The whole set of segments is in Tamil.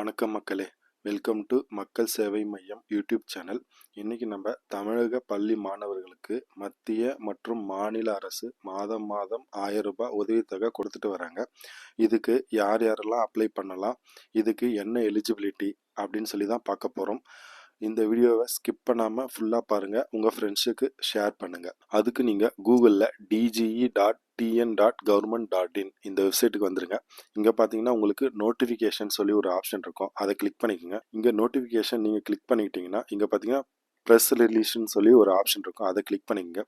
வணக்கம் மக்களே, வெல்கம் டு மக்கள் சேவை மையம் யூடியூப் சேனல். இன்னைக்கு நம்ம தமிழக பள்ளி மாணவர்களுக்கு மத்திய மற்றும் மாநில அரசு மாதம் 1000 ரூபாய் உதவித்தொகை கொடுத்துட்டு வராங்க. இதுக்கு யார் யாரெல்லாம் அப்ளை பண்ணலாம், இதுக்கு என்ன எலிஜிபிலிட்டி அப்படின்னு சொல்லி தான் பார்க்க போகிறோம். இந்த வீடியோவை ஸ்கிப் பண்ணாமல் ஃபுல்லாக பாருங்கள், உங்கள் ஃப்ரெண்ட்ஸுக்கு ஷேர் பண்ணுங்கள். அதுக்கு நீங்கள் கூகுளில் dge.tn.government.in இந்த வெப்சைட்டுக்கு வந்துருங்க. இங்கே பார்த்தீங்கன்னா உங்களுக்கு நோட்டிஃபிகேஷன் சொல்லி ஒரு ஆப்ஷன் இருக்கும், அதை கிளிக் பண்ணிக்கோங்க. இங்கே நோட்டிஃபிகேஷன் நீங்கள் கிளிக் பண்ணிக்கிட்டீங்கன்னா இங்கே பார்த்தீங்கன்னா ப்ரெஸ் ரிலீஸ்ன்னு சொல்லி ஒரு ஆப்ஷன் இருக்கும், அதை கிளிக் பண்ணிக்கங்க.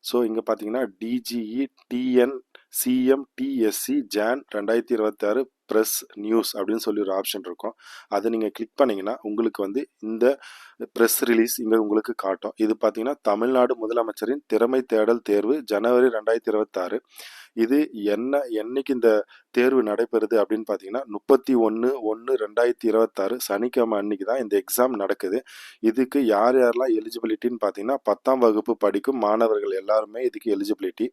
ஸோ இங்கே பார்த்தீங்கன்னா DGE.TN.CM.TSC ஜான் 2026 ப்ரெஸ் நியூஸ் அப்படின்னு சொல்லி ஒரு ஆப்ஷன் இருக்கும், அதை நீங்கள் கிளிக் பண்ணிங்கன்னா உங்களுக்கு வந்து இந்த ப்ரெஸ் ரிலீஸ் இங்கே உங்களுக்கு காட்டும். இது பார்த்தீங்கன்னா தமிழ்நாடு முதலமைச்சரின் திறமை தேடல் தேர்வு ஜனவரி 2026. இது என்னைக்கு இந்த தேர்வு நடைபெறுது அப்படின்னு பார்த்தீங்கன்னா 31/1/2026 சனிக்கிழமை அன்னைக்கு தான் இந்த எக்ஸாம் நடக்குது. இதுக்கு யார் யாரெல்லாம் எலிஜிபிலிட்டின்னு பார்த்தீங்கன்னா 10ஆம் வகுப்பு படிக்கும் மாணவர்கள் எல்லாருமே இதுக்கு எலிஜிபிலிட்டி.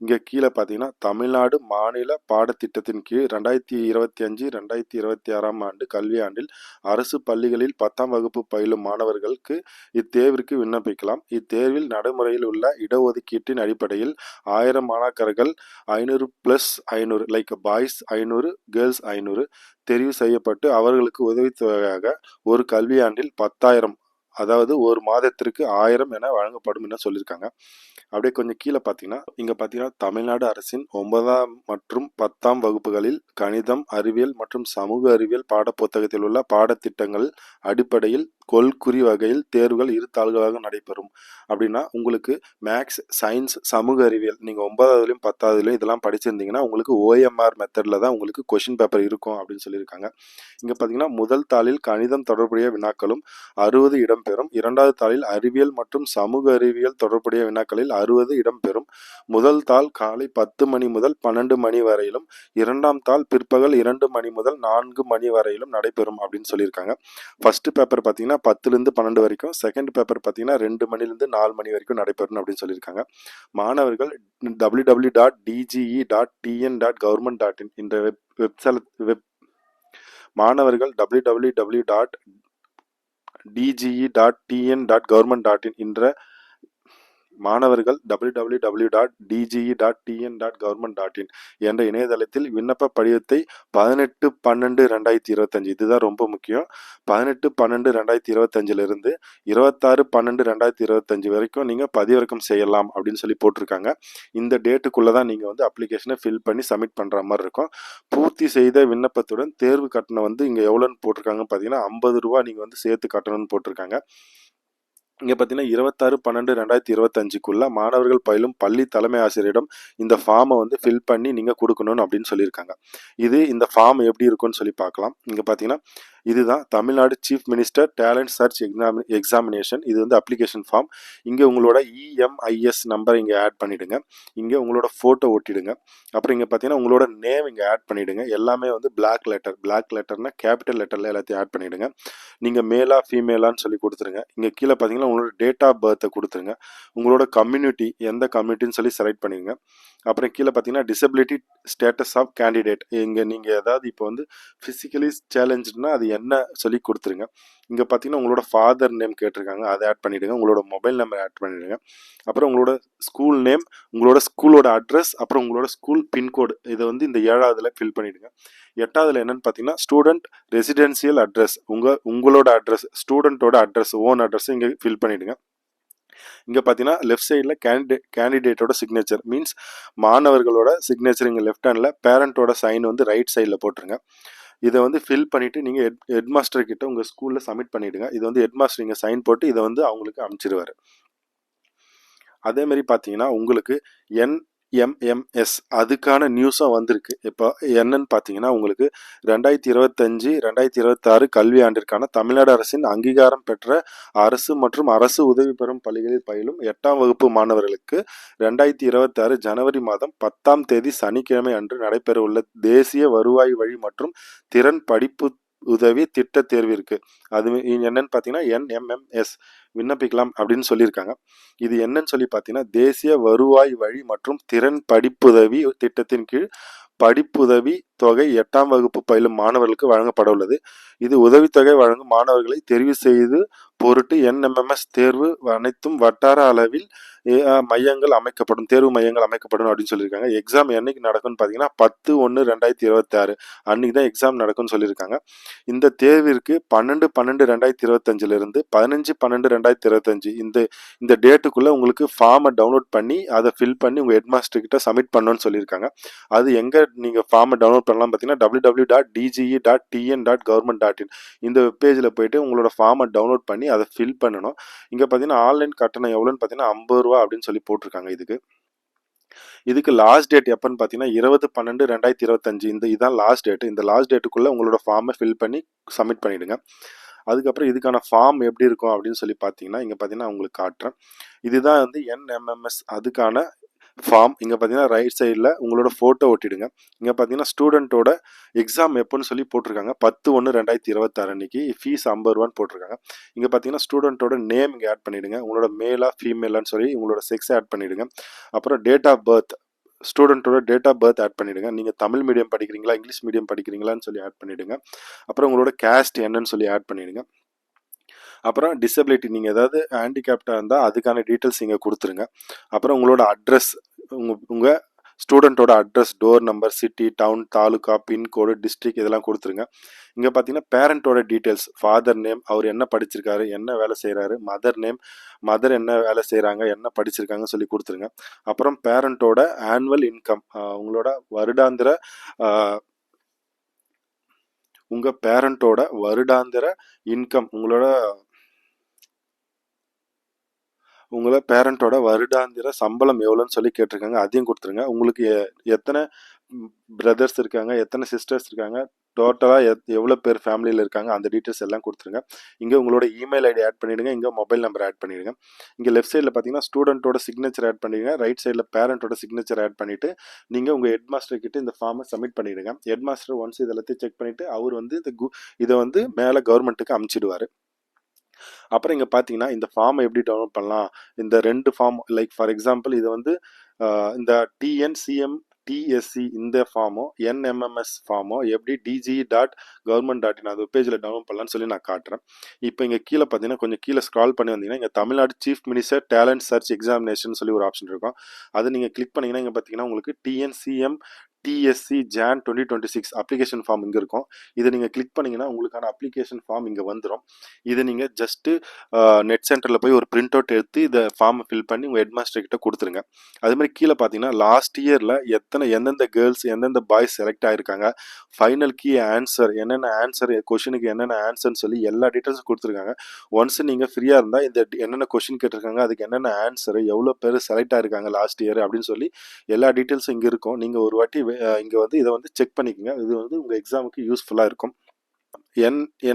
இங்கே கீழே பார்த்தீங்கன்னா தமிழ்நாடு மாநில பாடத்திட்டத்தின் கீழ் 2025-2026 ஆண்டு கல்வியாண்டில் அரசு பள்ளிகளில் 10ஆம் வகுப்பு பயிலும் மாணவர்களுக்கு இத்தேர்விற்கு விண்ணப்பிக்கலாம். இத்தேர்வில் நடைமுறையில் உள்ள இடஒதுக்கீட்டின் அடிப்படையில் 1000 மாணாக்கர்கள் 500+500 லைக் பாய்ஸ் 500 கேர்ள்ஸ் 500 தெரிவு செய்யப்பட்டு அவர்களுக்கு உதவித்தொகையாக ஒரு கல்வியாண்டில் 10,000 அதாவது ஒரு மாதத்திற்கு 1000 என வழங்கப்படும் என சொல்லியிருக்காங்க. அப்படியே கொஞ்சம் கீழே பார்த்தீங்கன்னா இங்கே பார்த்தீங்கன்னா தமிழ்நாடு அரசின் 9ஆம் மற்றும் 10ஆம் வகுப்புகளில் கணிதம், அறிவியல் மற்றும் சமூக அறிவியல் பாடப்புத்தகத்தில் உள்ள பாடத்திட்டங்கள் அடிப்படையில் கொள்குறி வகையில் தேர்வுகள் 2 தாள்களாக நடைபெறும். அப்படின்னா உங்களுக்கு மேக்ஸ், சயின்ஸ், சமூக அறிவியல் நீங்கள் 9ஆவதுலையும் 10ஆவதுலையும் இதெல்லாம் படிச்சிருந்தீங்கன்னா உங்களுக்கு OMR மெத்தடில் தான் உங்களுக்கு கொஷின் பேப்பர் இருக்கும் அப்படின்னு சொல்லியிருக்காங்க. இங்கே பார்த்தீங்கன்னா முதல் தாளில் கணிதம் தொடர்புடைய வினாக்களும் 60 இடம்பெறும். 2வது தாளில் அறிவியல் மற்றும் சமூக அறிவியல் தொடர்புடைய வினாக்களில் 60 இடம்பெறும். முதல் தாள் காலை 10 மணி முதல் 12 மணி வரையிலும், 2ஆம் தாள் பிற்பகல் 2 மணி முதல் 4 மணி வரையிலும் நடைபெறும் அப்படின்னு சொல்லியிருக்காங்க. ஃபர்ஸ்ட் பேப்பர் பார்த்தீங்கன்னா 10லேருந்து 12 வரைக்கும், செகண்ட் பேப்பர் பார்த்தீங்கன்னா 2 மணிலேருந்து 4 மணி வரைக்கும் நடைபெறும் அப்படின்னு சொல்லியிருக்காங்க. மாணவர்கள் www.dge.tn.government.in இந்த மாணவர்கள் www.dge.tn.government.in என்ற இணையதளத்தில் விண்ணப்ப படிவத்தை 18/12/2025 இதுதான் ரொம்ப முக்கியம். 18/12/2025 26/12/2025 வரைக்கும் நீங்க பதிவிறக்கம் செய்யலாம் அப்படின்னு சொல்லி போட்டிருக்காங்க. இந்த டேட்டுக்குள்ள தான் நீங்க வந்து அப்ளிகேஷனை ஃபில் பண்ணி சப்மிட் பண்ற மாதிரி இருக்கும். பூர்த்தி செய்த விண்ணப்பத்துடன் தேர்வு கட்டணம் வந்து இங்க எவ்வளோன்னு போட்டிருக்காங்க பார்த்தீங்கன்னா 50 ரூபா நீங்க வந்து சேர்த்து கட்டணும்னு போட்டிருக்காங்க. இங்கே பார்த்தீங்கன்னா 26/12/2025 மாணவர்கள் பயிலும் பள்ளி தலைமை ஆசிரியரிடம் இந்த ஃபார்மை வந்து ஃபில் பண்ணி நீங்கள் கொடுக்கணும்னு அப்படின்னு சொல்லியிருக்காங்க. இந்த ஃபார்ம் எப்படி இருக்குன்னு சொல்லி பார்க்கலாம். இங்கே பார்த்தீங்கன்னா இதுதான் Tamil Nadu chief minister talent search examination. இது வந்து அப்ளிகேஷன் ஃபார்ம். இங்கே உங்களோட EMIS நம்பர் இங்கே ஆட் பண்ணிவிடுங்க. இங்கே உங்களோட ஃபோட்டோ ஒட்டிடுங்க. அப்புறம் இங்கே பார்த்தீங்கன்னா உங்களோட நேம் இங்கே ஆட் பண்ணிவிடுங்க. எல்லாமே வந்து பிளாக் லெட்டர்னா கேபிட்டல் லெட்டரில் எல்லாத்தையும் ஆட் பண்ணிவிடுங்க. நீங்கள் மேலா ஃபீமேலான்னு சொல்லி கொடுத்துருங்க. இங்கே கீழே பார்த்தீங்கன்னா உங்களோட டேட் ஆஃப் பர்த்தை கொடுத்துருங்க. உங்களோட கம்யூனிட்டி எந்த கம்யூனிட்டின்னு சொல்லி செலக்ட் பண்ணிடுங்க. அப்புறம் கீழே பார்த்தீங்கன்னா டிசபிலிட்டி ஸ்டேட்டஸ் ஆஃப் கேண்டிடேட், இங்கே நீங்கள் ஏதாவது இப்போ வந்து ஃபிசிக்கலி சேலஞ்சுனா அது என்ன சொல்லி கொடுத்துருங்க. இங்கே பார்த்தீங்கன்னா உங்களோட ஃபாதர் நேம் கேட்டிருக்காங்க, அதை ஆட் பண்ணிவிடுங்க. உங்களோட மொபைல் நம்பர் ஆட் பண்ணிவிடுங்க. அப்புறம் உங்களோட ஸ்கூல் நேம், உங்களோட ஸ்கூலோட அட்ரஸ், அப்புறம் உங்களோட ஸ்கூல் பின்கோடு இதை வந்து இந்த 7ஆவதுல ஃபில் பண்ணிவிடுங்க. 8ஆவதுல என்னன்னு பார்த்தீங்கன்னா ஸ்டூடெண்ட் ரெசிடென்சியல் அட்ரஸ், உங்களோட அட்ரஸ், ஸ்டூடெண்ட்டோட அட்ரஸ், ஓன் அட்ரஸ் இங்கே ஃபில் பண்ணிவிடுங்க. இங்கே பார்த்தீங்கன்னா லெஃப்ட் சைடில் கேண்டிடேட்டோட சிக்னேச்சர் மீன்ஸ் மாணவர்களோட சிக்னேச்சர் இங்கே லெஃப்ட் ஹேண்டில், பேரண்ட்டோட சைன் வந்து ரைட் சைடில் போட்டுருங்க. இதை வந்து ஃபில் பண்ணிவிட்டு நீங்கள் ஹெட் மாஸ்டர் கிட்ட உங்கள் ஸ்கூலில் சப்மிட் பண்ணிவிடுங்க. இது வந்து ஹெட் மாஸ்டர் இங்கே சைன் போட்டு இதை வந்து அவங்களுக்கு அனுப்பிச்சிடுவார். அதேமாதிரி பார்த்தீங்கன்னா உங்களுக்கு NMMS அதுக்கான நியூஸும் வந்திருக்கு. இப்போ என்னன்னு பார்த்தீங்கன்னா உங்களுக்கு 2025-2026 கல்வியாண்டிற்கான தமிழ்நாடு அரசின் அங்கீகாரம் பெற்ற அரசு மற்றும் அரசு உதவி பெறும் பள்ளிகளில் பயிலும் 8ஆம் வகுப்பு மாணவர்களுக்கு 2026 ஜனவரி மாதம் 10ஆம் தேதி சனிக்கிழமை அன்று நடைபெறவுள்ள தேசிய வருவாய் வழி மற்றும் திறன் படிப்பு உதவி திட்ட தேர்விற்கு அது என்னன்னு பார்த்தீங்கன்னா NMMS விண்ணப்பிக்கலாம் அப்படின்னு சொல்லியிருக்காங்க. இது என்னன்னு சொல்லி பார்த்தீங்கன்னா தேசிய வருவாய் வழி மற்றும் திறன் படிப்புதவி திட்டத்தின் கீழ் படிப்புதவி தொகை 8ஆம் வகுப்பு பயிலும் மாணவர்களுக்கு வழங்கப்பட உள்ளது. இது உதவித்தொகை வழங்கும் மாணவர்களை தெரிவு செய்து பொருட்டு NMMS தேர்வு அனைத்தும் வட்டார அளவில் மையங்கள் அமைக்கப்படும், தேர்வு மையங்கள் அமைக்கப்படும் அப்படின்னு சொல்லியிருக்காங்க. எக்ஸாம் என்னைக்கு நடக்கும்னு பார்த்தீங்கன்னா 10/1/2026 அன்னைக்கு தான் எக்ஸாம் நடக்கும்னு சொல்லியிருக்காங்க. இந்த தேர்விற்கு 12/12/2025 15/12/2025 இந்த டேட்டுக்குள்ள உங்களுக்கு ஃபார்மை டவுன்லோட் பண்ணி அதை ஃபில் பண்ணி உங்கள் ஹெட்மாஸ்டர் கிட்ட சப்மிட் பண்ணணும்னு சொல்லியிருக்காங்க. அது எங்கே நீங்கள் ஃபார்மை டவுன்லோட் பண்ணலாம் பார்த்தீங்கன்னா www.dge.tn.government.in இந்த வெப்பேஜில் போயிட்டு உங்களோட ஃபார்மை டவுன்லோட் பண்ணி அதை ஃபில் பண்ணணும். இங்கே பார்த்தீங்கன்னா ஆன்லைன் கட்டணம் எவ்வளோன்னு பார்த்தீங்கன்னா 50 ரூபா அப்படின்னு சொல்லி போட்டிருக்காங்க. இதுக்கு லாஸ்ட் டேட் எப்போன்னு பார்த்தீங்கன்னா 20/12/2025 இதுதான் லாஸ்ட் டேட். இந்த லாஸ்ட் டேட்டுக்குள்ளே உங்களோட ஃபார்மை ஃபில் பண்ணி சப்மிட் பண்ணிவிடுங்க. அதுக்கப்புறம் இதுக்கான ஃபார்ம் எப்படி இருக்கும் அப்படின்னு சொல்லி பார்த்தீங்கன்னா இங்கே பார்த்தீங்கன்னா உங்களுக்கு காட்டுறேன். இதுதான் வந்து NMMS அதுக்கான ஃபார்ம். இங்கே பார்த்தீங்கன்னா ரைட் சைடில் உங்களோட ஃபோட்டோ ஒட்டிடுங்க. இங்கே பார்த்தீங்கன்னா ஸ்டூடெண்ட்டோட எக்ஸாம் எப்போன்னு சொல்லி போட்டிருக்காங்க 10/1/2026 அன்னைக்கு ஃபீஸ் 50 ரூபான்னு போட்டிருக்காங்க. இங்கே பார்த்தீங்கன்னா ஸ்டூடெண்ட்டோட நேம் இங்கே ஆட் பண்ணிவிடுங்க. உங்களோட மேலா ஃபீமேலான்னு சொல்லி உங்களோட செக்ஸ் ஆட் பண்ணிவிடுங்க. அப்புறம் டேட் ஆஃப் பர்த், ஸ்டூடெண்ட்டோட டேட் ஆஃப் பர்த் ஆட் பண்ணிவிடுங்க. நீங்கள் தமிழ் மீடியம் படிக்கிறீங்களா இங்கிலீஷ் மீடியம் படிக்கிறீங்களான்னு சொல்லி ஆட் பண்ணிவிடுங்க. அப்புறம் உங்களோட கேஸ்ட் என்னன்னு சொல்லி ஆட் பண்ணிவிடுங்க. அப்புறம் டிசபிலிட்டி, நீங்கள் ஏதாவது ஹேண்டிகேப்டாக இருந்தால் அதுக்கான டீட்டெயில்ஸ் இங்கே கொடுத்துருங்க. அப்புறம் உங்களோட அட்ரஸ், உங்கள் ஸ்டூடெண்ட்டோட address, door number, city, town, taluka, pin code, district இதெல்லாம் கொடுத்துருங்க. இங்கே பார்த்தீங்கன்னா பேரண்ட்டோட டீட்டெயில்ஸ், ஃபாதர் நேம், அவர் என்ன படிச்சிருக்காரு, என்ன வேலை செய்கிறாரு, மதர் நேம், மதர் என்ன வேலை செய்கிறாங்க, என்ன படிச்சிருக்காங்கன்னு சொல்லி கொடுத்துருங்க. அப்புறம் பேரண்ட்டோட ஆனுவல் இன்கம், உங்களோட வருடாந்திர உங்கள் பேரண்ட்டோட வருடாந்திர இன்கம், உங்களோட பேரண்ட்டோட வருடாந்திர சம்பளம் எவ்வளோன்னு சொல்லி கேட்டிருக்காங்க. அதையும் கொடுத்துருங்க. உங்களுக்கு எத்தனை பிரதர்ஸ் இருக்காங்க, எத்தனை சிஸ்டர்ஸ் இருக்காங்க, டோட்டலாக எவ்வளோ பேர் ஃபேமிலியில் இருக்காங்க அந்த டீட்டெயில்ஸ் எல்லாம் கொடுத்துருங்க. இங்கே உங்களோட இமெயில் ஐடி ஆட் பண்ணிவிடுங்க. இங்கே மொபைல் நம்பர் ஆட் பண்ணிவிடுங்க. இங்கே லெஃப்ட் சைடில் பார்த்தீங்கன்னா ஸ்டூடெண்ட்டோட சிக்னேச்சர் ஆட் பண்ணிடுங்க. ரைட் சைடில் பேரண்ட்டோட சிக்னேச்சர் ஆட் பண்ணிவிட்டு நீங்கள் உங்கள் ஹெட்மாஸ்டர் கிட்ட இந்த ஃபார்மை சப்மிட் பண்ணிவிடுங்க. ஹெட்மாஸ்டர் ஒன்ஸ் இதெல்லாத்தையும் செக் பண்ணிவிட்டு அவர் வந்து இதை வந்து மேலே கவர்மெண்ட்டுக்கு அனுப்பிச்சிடுவார். அப்புறம் இங்கே பார்த்தீங்கன்னா இந்த ஃபார்மை எப்படி டவுன்லோட் பண்ணலாம், இந்த 2 ஃபார்ம் லைக் ஃபார் எக்ஸாம்பிள் இது வந்து இந்த TNCMTSC இந்த ஃபார்மோ NMMS ஃபார்மோ எப்படி dge.government.in அது பேஜில் டவுன்லோட் பண்ணலான்னு சொல்லி நான் காட்டுறேன். இப்போ இங்கே கீழே பார்த்தீங்கன்னா கொஞ்சம் கீழே ஸ்க்ரால் பண்ணி வந்தீங்கன்னா இங்கே Tamil Nadu chief minister talent search examination சொல்லி ஒரு ஆப்ஷன் இருக்கும். அதை நீங்கள் கிளிக் பண்ணிங்கன்னா இங்கே பார்த்தீங்கன்னா உங்களுக்கு TNCMTSC Jan 2026 அப்ளிகேஷன் ஃபார்ம் இங்கே இருக்கும். இதை நீங்கள் கிளிக் பண்ணிங்கன்னா உங்களுக்கான அப்ளிகேஷன் ஃபார்ம் இங்கே வந்துடும். இதை நீங்கள் ஜஸ்ட்டு நெட் சென்டரில் போய் ஒரு பிரிண்ட் அவுட் எடுத்து இதை ஃபார்மை ஃபில் பண்ணி உங்கள் ஹெட்மாஸ்டர் கிட்ட கொடுத்துருங்க. அதுமாதிரி கீழே பார்த்தீங்கன்னா லாஸ்ட் இயரில் எந்தெந்த கேர்ள்ஸ் எந்தெந்த பாய்ஸ் செலக்ட் ஆகிருக்காங்க, ஃபைனல் கீ ஆன்சர் என்னென்ன ஆன்சர், கொஷினுக்கு என்னென்ன ஆன்சர்னு சொல்லி எல்லா டீட்டெயில்ஸும் கொடுத்துருக்காங்க. ஒன்ஸ் நீங்கள் ஃப்ரீயாக இருந்தால் இந்த என்னென்ன கொஷின் கேட்டிருக்காங்க, அதுக்கு என்னென்ன ஆன்சர், எவ்வளோ பேர் செலக்ட் ஆகிருக்காங்க லாஸ்ட் இயர் அப்படின்னு சொல்லி எல்லா டீட்டெயில்ஸும் இங்கே இருக்கும். நீங்கள் ஒரு வாட்டி இங்கே வந்து இதை வந்து செக் பண்ணிக்கோங்க. இது வந்து உங்கள் எக்ஸாமுக்கு யூஸ்ஃபுல்லாக இருக்கும்.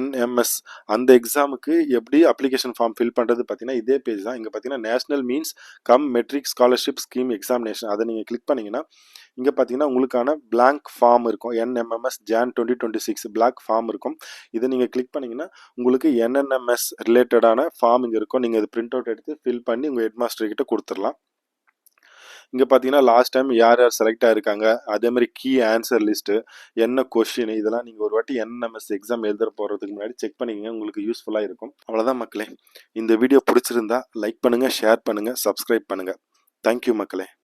NMS அந்த எக்ஸாமுக்கு எப்படி அப்ளிகேஷன் ஃபார்ம் ஃபில் பண்ணுறது பார்த்தீங்கன்னா இதே பேஜ் தான். இங்கே பார்த்தீங்கன்னா national means cum merit scholarship scheme examination அதை நீங்கள் கிளிக் பண்ணிங்கன்னா இங்கே பார்த்தீங்கன்னா உங்களுக்கான பிளாங்க் ஃபார்ம் இருக்கும். NMMS Jan 2026 பிளாக் ஃபார்ம் இருக்கும். இதை நீங்கள் கிளிக் பண்ணிங்கன்னா உங்களுக்கு NMMS ரிலேட்டடான ஃபார்ம் இங்கே இருக்கும். நீங்கள் இது பிரிண்ட் அவுட் எடுத்து ஃபில் பண்ணி உங்கள் ஹெட்மாஸ்டர் கிட்ட கொடுத்துடலாம். இங்கே பார்த்தீங்கன்னா லாஸ்ட் டைம் யார் செலக்ட் ஆகிருக்காங்க, அதேமாதிரி கீ ஆன்சர் லிஸ்ட்டு, என்ன கொஷின், இதெல்லாம் நீங்கள் ஒரு வாட்டி NMS எக்ஸாம் எழுத போகிறதுக்கு முன்னாடி செக் பண்ணிக்கங்க. உங்களுக்கு யூஸ்ஃபுல்லாக இருக்கும். அவ்வளோதான் மக்களே. இந்த வீடியோ பிடிச்சிருந்தா லைக் பண்ணுங்கள், ஷேர் பண்ணுங்கள், சப்ஸ்கிரைப் பண்ணுங்கள். தேங்க்யூ மக்களே.